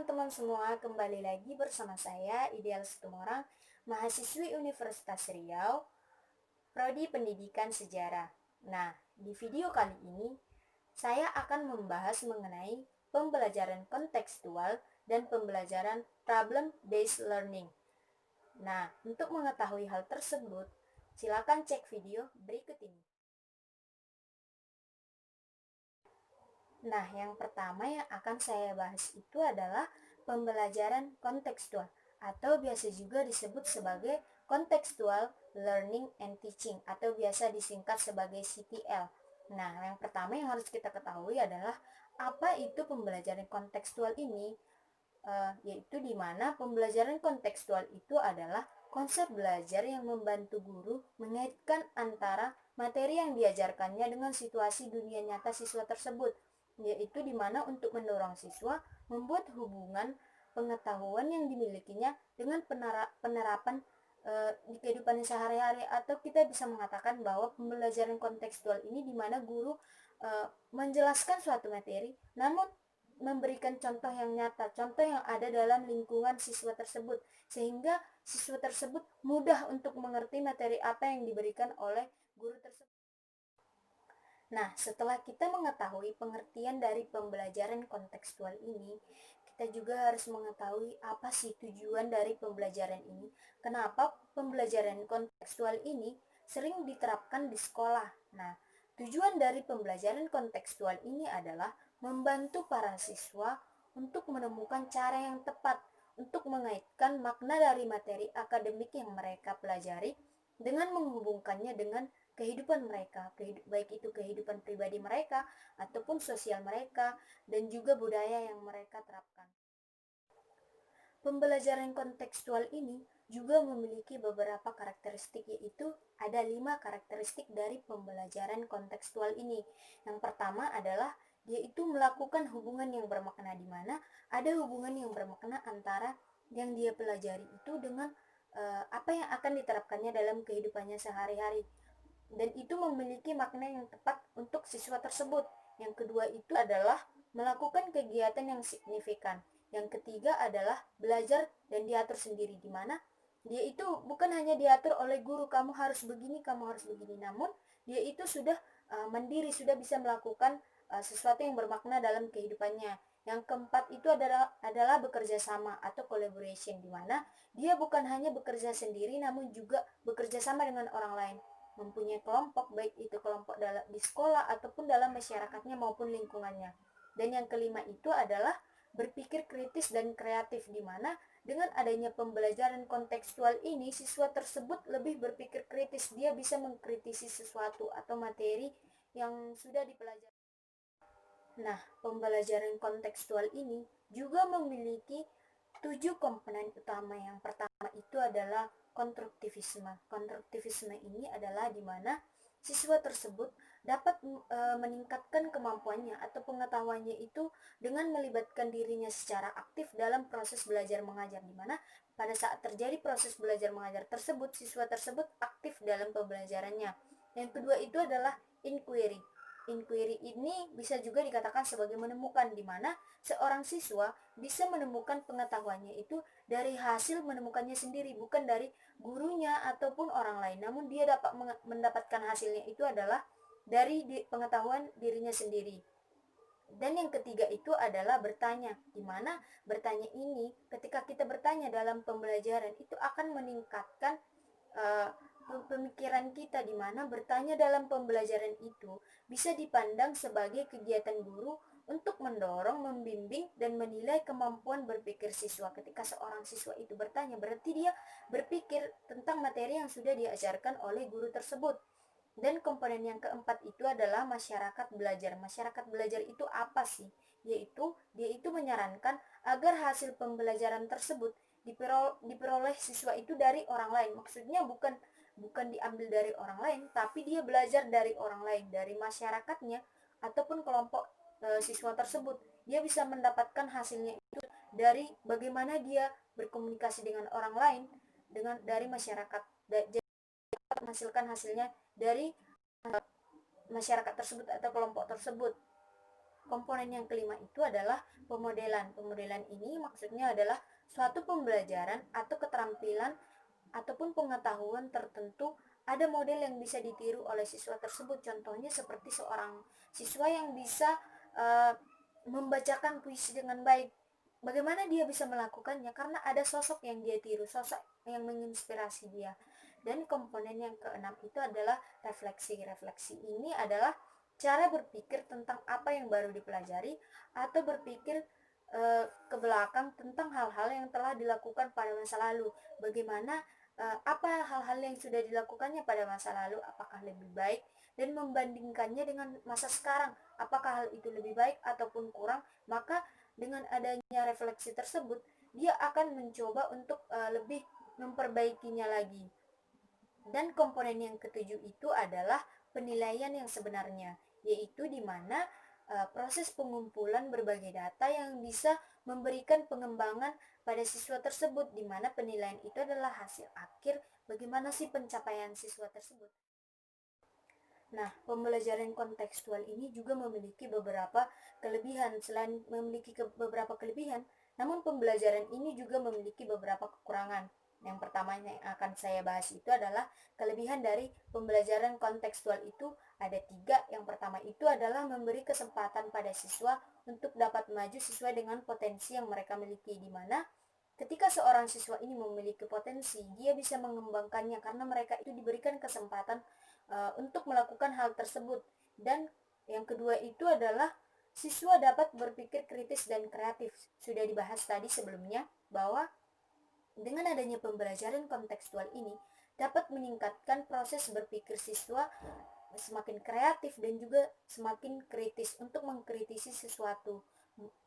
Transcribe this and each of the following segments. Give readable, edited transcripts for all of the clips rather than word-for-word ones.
teman-teman semua, kembali lagi bersama saya Ideal Situmorang, mahasiswi Universitas Riau, Prodi Pendidikan Sejarah. Nah, di video kali ini saya akan membahas mengenai pembelajaran kontekstual dan pembelajaran problem based learning. Nah, untuk mengetahui hal tersebut, silakan cek video berikut ini. Nah, yang pertama yang akan saya bahas itu adalah pembelajaran kontekstual atau biasa juga disebut sebagai Contextual Learning and Teaching atau biasa disingkat sebagai CTL. Nah, yang pertama yang harus kita ketahui adalah apa itu pembelajaran kontekstual ini, yaitu di mana pembelajaran kontekstual itu adalah konsep belajar yang membantu guru mengaitkan antara materi yang diajarkannya dengan situasi dunia nyata siswa tersebut, yaitu di mana untuk mendorong siswa membuat hubungan pengetahuan yang dimilikinya dengan penerapan di kehidupan sehari-hari, atau kita bisa mengatakan bahwa pembelajaran kontekstual ini di mana guru menjelaskan suatu materi namun memberikan contoh yang nyata, contoh yang ada dalam lingkungan siswa tersebut, sehingga siswa tersebut mudah untuk mengerti materi apa yang diberikan oleh guru tersebut. Nah, setelah kita mengetahui pengertian dari pembelajaran kontekstual ini, kita juga harus mengetahui apa sih tujuan dari pembelajaran ini. Kenapa pembelajaran kontekstual ini sering diterapkan di sekolah? Nah, tujuan dari pembelajaran kontekstual ini adalah membantu para siswa untuk menemukan cara yang tepat untuk mengaitkan makna dari materi akademik yang mereka pelajari dengan menghubungkannya dengan kehidupan mereka, baik itu kehidupan pribadi mereka ataupun sosial mereka dan juga budaya yang mereka terapkan. Pembelajaran kontekstual ini juga memiliki beberapa karakteristik, yaitu ada 5 karakteristik dari pembelajaran kontekstual ini. Yang pertama adalah yaitu melakukan hubungan yang bermakna, di mana ada hubungan yang bermakna antara yang dia pelajari itu dengan apa yang akan diterapkannya dalam kehidupannya sehari-hari, dan itu memiliki makna yang tepat untuk siswa tersebut. Yang kedua itu adalah melakukan kegiatan yang signifikan. Yang ketiga adalah belajar dan diatur sendiri, di mana dia itu bukan hanya diatur oleh guru, kamu harus begini, kamu harus begini, namun dia itu sudah mandiri, sudah bisa melakukan sesuatu yang bermakna dalam kehidupannya. Yang keempat itu adalah bekerja sama atau collaboration, di mana dia bukan hanya bekerja sendiri namun juga bekerja sama dengan orang lain, mempunyai kelompok, baik itu kelompok di sekolah ataupun dalam masyarakatnya maupun lingkungannya. Dan yang kelima itu adalah berpikir kritis dan kreatif, di mana dengan adanya pembelajaran kontekstual ini siswa tersebut lebih berpikir kritis, dia bisa mengkritisi sesuatu atau materi yang sudah dipelajari. Nah, pembelajaran kontekstual ini juga memiliki 7 komponen utama. Yang pertama itu adalah konstruktivisme. Konstruktivisme ini adalah di mana siswa tersebut dapat meningkatkan kemampuannya atau pengetahuannya itu dengan melibatkan dirinya secara aktif dalam proses belajar mengajar, di mana pada saat terjadi proses belajar mengajar tersebut, siswa tersebut aktif dalam pembelajarannya. Yang kedua itu adalah inquiry. Inquiry ini bisa juga dikatakan sebagai menemukan, di mana seorang siswa bisa menemukan pengetahuannya itu dari hasil menemukannya sendiri, bukan dari gurunya ataupun orang lain, namun dia dapat mendapatkan hasilnya itu adalah dari pengetahuan dirinya sendiri. Dan yang ketiga itu adalah bertanya, di mana bertanya ini, ketika kita bertanya dalam pembelajaran itu akan meningkatkan pemikiran kita, di mana bertanya dalam pembelajaran itu bisa dipandang sebagai kegiatan guru untuk mendorong, membimbing, dan menilai kemampuan berpikir siswa. Ketika seorang siswa itu bertanya, berarti dia berpikir tentang materi yang sudah diajarkan oleh guru tersebut. Dan komponen yang keempat itu adalah masyarakat belajar. Masyarakat belajar itu apa sih? Yaitu dia itu menyarankan agar hasil pembelajaran tersebut diperoleh siswa itu dari orang lain. Maksudnya bukan diambil dari orang lain, tapi dia belajar dari orang lain, dari masyarakatnya ataupun kelompok siswa tersebut. Dia bisa mendapatkan hasilnya itu dari bagaimana dia berkomunikasi dengan orang lain, dari masyarakat. Jadi menghasilkan hasilnya dari masyarakat tersebut atau kelompok tersebut. Komponen yang kelima itu adalah pemodelan. Pemodelan ini maksudnya adalah suatu pembelajaran atau keterampilan ataupun pengetahuan tertentu, ada model yang bisa ditiru oleh siswa tersebut. Contohnya seperti seorang siswa yang bisa uh, membacakan puisi dengan baik. Bagaimana dia bisa melakukannya? Karena ada sosok yang dia tiru, sosok yang menginspirasi dia. Dan komponen yang keenam itu adalah refleksi. Refleksi ini adalah cara berpikir tentang apa yang baru dipelajari atau berpikir ke belakang tentang hal-hal yang telah dilakukan pada masa lalu. Bagaimana apa hal-hal yang sudah dilakukannya pada masa lalu, apakah lebih baik, dan membandingkannya dengan masa sekarang, apakah hal itu lebih baik ataupun kurang. Maka dengan adanya refleksi tersebut, dia akan mencoba untuk lebih memperbaikinya lagi. Dan komponen yang ketujuh itu adalah penilaian yang sebenarnya, yaitu di mana proses pengumpulan berbagai data yang bisa memberikan pengembangan pada siswa tersebut, di mana penilaian itu adalah hasil akhir bagaimana sih pencapaian siswa tersebut. Nah, pembelajaran kontekstual ini juga memiliki beberapa kelebihan. Selain memiliki beberapa kelebihan, namun pembelajaran ini juga memiliki beberapa kekurangan. Yang pertama yang akan saya bahas itu adalah kelebihan dari pembelajaran kontekstual itu ada 3. Yang pertama itu adalah memberi kesempatan pada siswa untuk dapat maju sesuai dengan potensi yang mereka miliki, di mana ketika seorang siswa ini memiliki potensi, dia bisa mengembangkannya karena mereka itu diberikan kesempatan untuk melakukan hal tersebut. Dan yang kedua itu adalah siswa dapat berpikir kritis dan kreatif. Sudah dibahas tadi sebelumnya bahwa dengan adanya pembelajaran kontekstual ini dapat meningkatkan proses berpikir siswa semakin kreatif dan juga semakin kritis untuk mengkritisi sesuatu,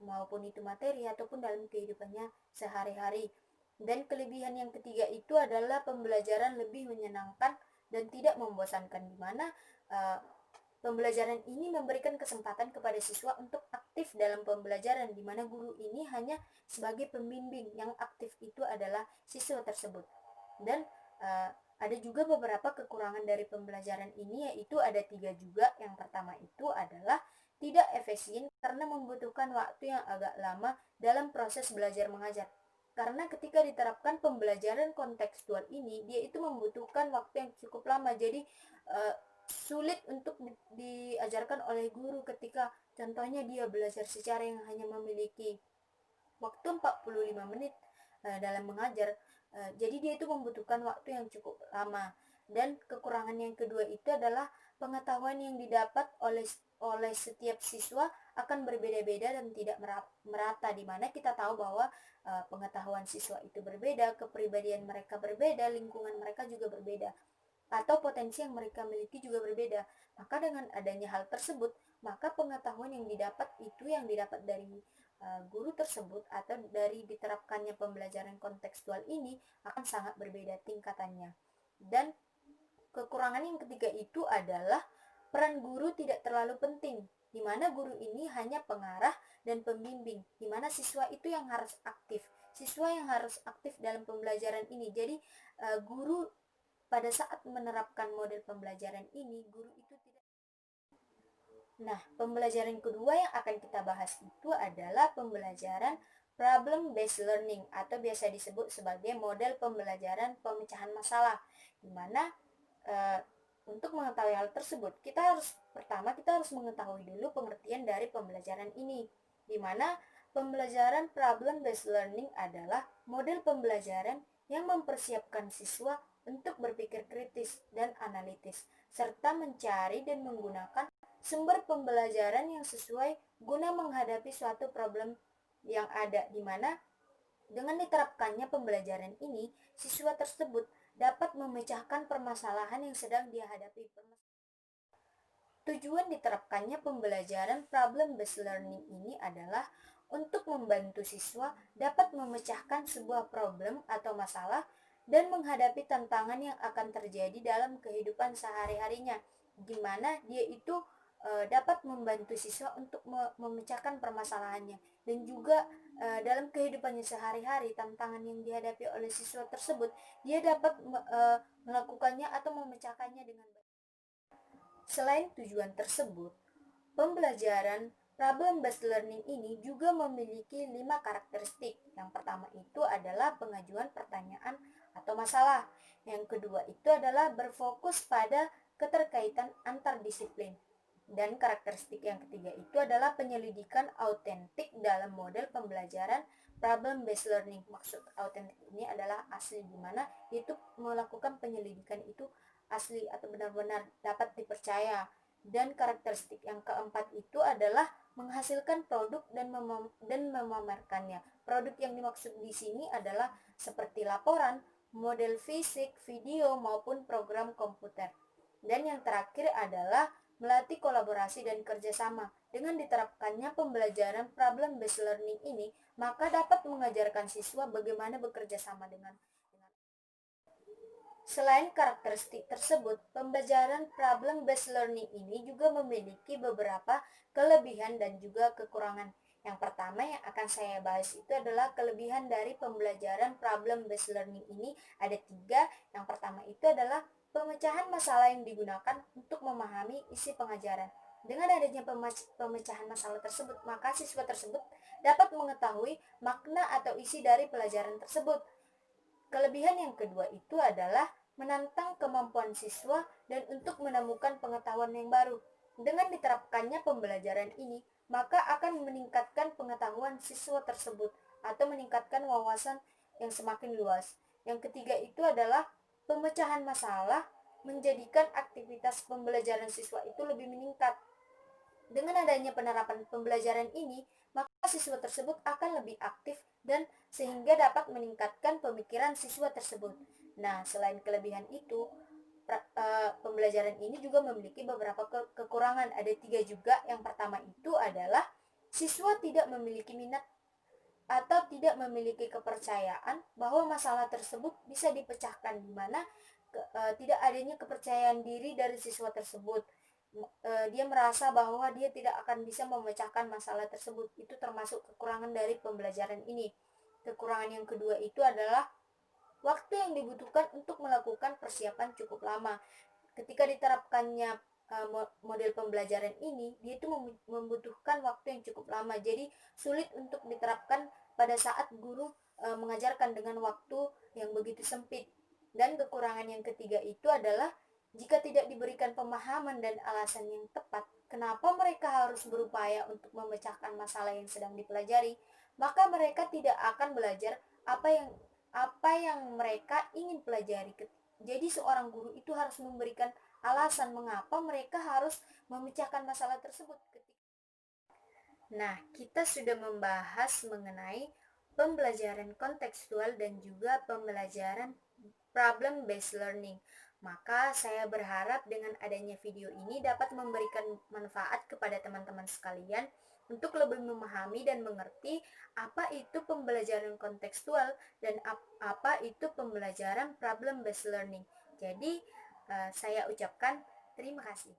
maupun itu materi ataupun dalam kehidupannya sehari-hari. Dan kelebihan yang ketiga itu adalah pembelajaran lebih menyenangkan dan tidak membosankan, di mana pembelajaran ini memberikan kesempatan kepada siswa untuk aktif dalam pembelajaran, di mana guru ini hanya sebagai pembimbing, yang aktif itu adalah siswa tersebut. Dan ada juga beberapa kekurangan dari pembelajaran ini, yaitu ada 3 juga. Yang pertama itu adalah tidak efisien karena membutuhkan waktu yang agak lama dalam proses belajar mengajar. Karena ketika diterapkan pembelajaran kontekstual ini, dia itu membutuhkan waktu yang cukup lama. Jadi sulit untuk diajarkan oleh guru ketika contohnya dia belajar secara yang hanya memiliki waktu 45 menit dalam mengajar. Jadi dia itu membutuhkan waktu yang cukup lama. Dan kekurangan yang kedua itu adalah pengetahuan yang didapat oleh setiap siswa akan berbeda-beda dan tidak merata, di mana kita tahu bahwa pengetahuan siswa itu berbeda, kepribadian mereka berbeda, lingkungan mereka juga berbeda, atau potensi yang mereka miliki juga berbeda. Maka dengan adanya hal tersebut, maka pengetahuan yang didapat itu yang didapat dari guru tersebut atau dari diterapkannya pembelajaran kontekstual ini akan sangat berbeda tingkatannya. Dan kekurangan yang ketiga itu adalah peran guru tidak terlalu penting, di mana guru ini hanya pengarah dan pembimbing, di mana siswa itu yang harus aktif. Siswa yang harus aktif dalam pembelajaran ini. Jadi guru pada saat menerapkan model pembelajaran ini, guru itu tidak. Nah, pembelajaran kedua yang akan kita bahas itu adalah pembelajaran problem based learning atau biasa disebut sebagai model pembelajaran pemecahan masalah, di mana untuk mengetahui hal tersebut, kita harus mengetahui dulu pengertian dari pembelajaran ini, di mana pembelajaran problem based learning adalah model pembelajaran yang mempersiapkan siswa untuk berpikir kritis dan analitis, serta mencari dan menggunakan sumber pembelajaran yang sesuai guna menghadapi suatu problem yang ada, di mana dengan diterapkannya pembelajaran ini, siswa tersebut dapat memecahkan permasalahan yang sedang dia hadapi. Tujuan diterapkannya pembelajaran problem based learning ini adalah untuk membantu siswa dapat memecahkan sebuah problem atau masalah dan menghadapi tantangan yang akan terjadi dalam kehidupan sehari-harinya, di mana dia itu dapat membantu siswa untuk memecahkan permasalahannya, dan juga dalam kehidupannya sehari-hari tantangan yang dihadapi oleh siswa tersebut dia dapat melakukannya atau memecahkannya dengan baik. Selain tujuan tersebut, pembelajaran Problem based learning ini juga memiliki 5 karakteristik. Yang pertama itu adalah pengajuan pertanyaan atau masalah. Yang kedua itu adalah berfokus pada keterkaitan antar disiplin. Dan karakteristik yang ketiga itu adalah penyelidikan autentik dalam model pembelajaran problem based learning. Maksud autentik ini adalah asli, di mana itu melakukan penyelidikan itu asli atau benar-benar dapat dipercaya. Dan karakteristik yang keempat itu adalah menghasilkan produk dan memamerkannya. Produk yang dimaksud di sini adalah seperti laporan, model fisik, video maupun program komputer. Dan yang terakhir adalah melatih kolaborasi dan kerjasama. Dengan diterapkannya pembelajaran problem based learning ini, maka dapat mengajarkan siswa bagaimana bekerja sama dengan. Selain karakteristik tersebut, pembelajaran problem based learning ini juga memiliki beberapa kelebihan dan juga kekurangan. Yang pertama yang akan saya bahas itu adalah kelebihan dari pembelajaran problem based learning ini ada 3. Yang pertama itu adalah pemecahan masalah yang digunakan untuk memahami isi pengajaran. Dengan adanya pemecahan masalah tersebut, maka siswa tersebut dapat mengetahui makna atau isi dari pelajaran tersebut. Kelebihan yang kedua itu adalah menantang kemampuan siswa dan untuk menemukan pengetahuan yang baru. Dengan diterapkannya pembelajaran ini, maka akan meningkatkan pengetahuan siswa tersebut atau meningkatkan wawasan yang semakin luas. Yang ketiga itu adalah pemecahan masalah menjadikan aktivitas pembelajaran siswa itu lebih meningkat. Dengan adanya penerapan pembelajaran ini, maka siswa tersebut akan lebih aktif dan sehingga dapat meningkatkan pemikiran siswa tersebut. Nah, selain kelebihan itu, pembelajaran ini juga memiliki beberapa kekurangan. Ada 3 juga. Yang pertama itu adalah siswa tidak memiliki minat atau tidak memiliki kepercayaan bahwa masalah tersebut bisa dipecahkan, di mana tidak adanya kepercayaan diri dari siswa tersebut. Dia merasa bahwa dia tidak akan bisa memecahkan masalah tersebut. Itu termasuk kekurangan dari pembelajaran ini. Kekurangan yang kedua itu adalah waktu yang dibutuhkan untuk melakukan persiapan cukup lama. Ketika diterapkannya model pembelajaran ini, dia itu membutuhkan waktu yang cukup lama. Jadi sulit untuk diterapkan pada saat guru mengajarkan dengan waktu yang begitu sempit. Dan kekurangan yang ketiga itu adalah jika tidak diberikan pemahaman dan alasan yang tepat, kenapa mereka harus berupaya untuk memecahkan masalah yang sedang dipelajari, maka mereka tidak akan belajar apa yang mereka ingin pelajari. Jadi seorang guru itu harus memberikan alasan mengapa mereka harus memecahkan masalah tersebut. Nah, kita sudah membahas mengenai pembelajaran kontekstual dan juga pembelajaran problem based learning. Maka saya berharap dengan adanya video ini dapat memberikan manfaat kepada teman-teman sekalian untuk lebih memahami dan mengerti apa itu pembelajaran kontekstual dan apa itu pembelajaran problem based learning. Jadi, saya ucapkan terima kasih.